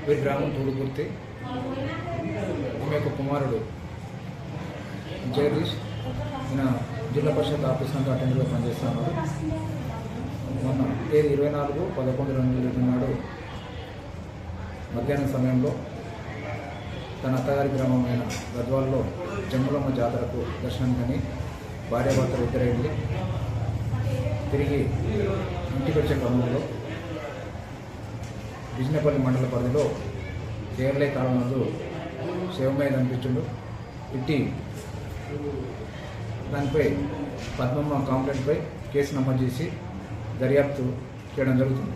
వీరి గ్రామం తూడుకుర్తి. ఈమె యొక్క కుమారుడు జగదీష్, ఈయన జిల్లా పరిషత్ ఆఫీస్ అటెండర్గా పనిచేస్తున్నారు. మొన్న 24/11/2020 నాడు మధ్యాహ్నం సమయంలో తన అత్తగారి గ్రామమైన గద్వాల్లో జమ్ములమ్మ జాతరకు దర్శనానికని భార్యాభర్తలు ఇద్దరు వెళ్ళి తిరిగి ఇంటికి వచ్చే క్రమంలో బిజినపల్లి మండల పరిధిలో కేరళ కాలం నందు శివమయ్య కనిపించుండు. ఇట్టి దానిపై పద్మమ్మ కాంప్లైంట్పై కేసు నమోదు చేసి దర్యాప్తు చేయడం జరుగుతుంది.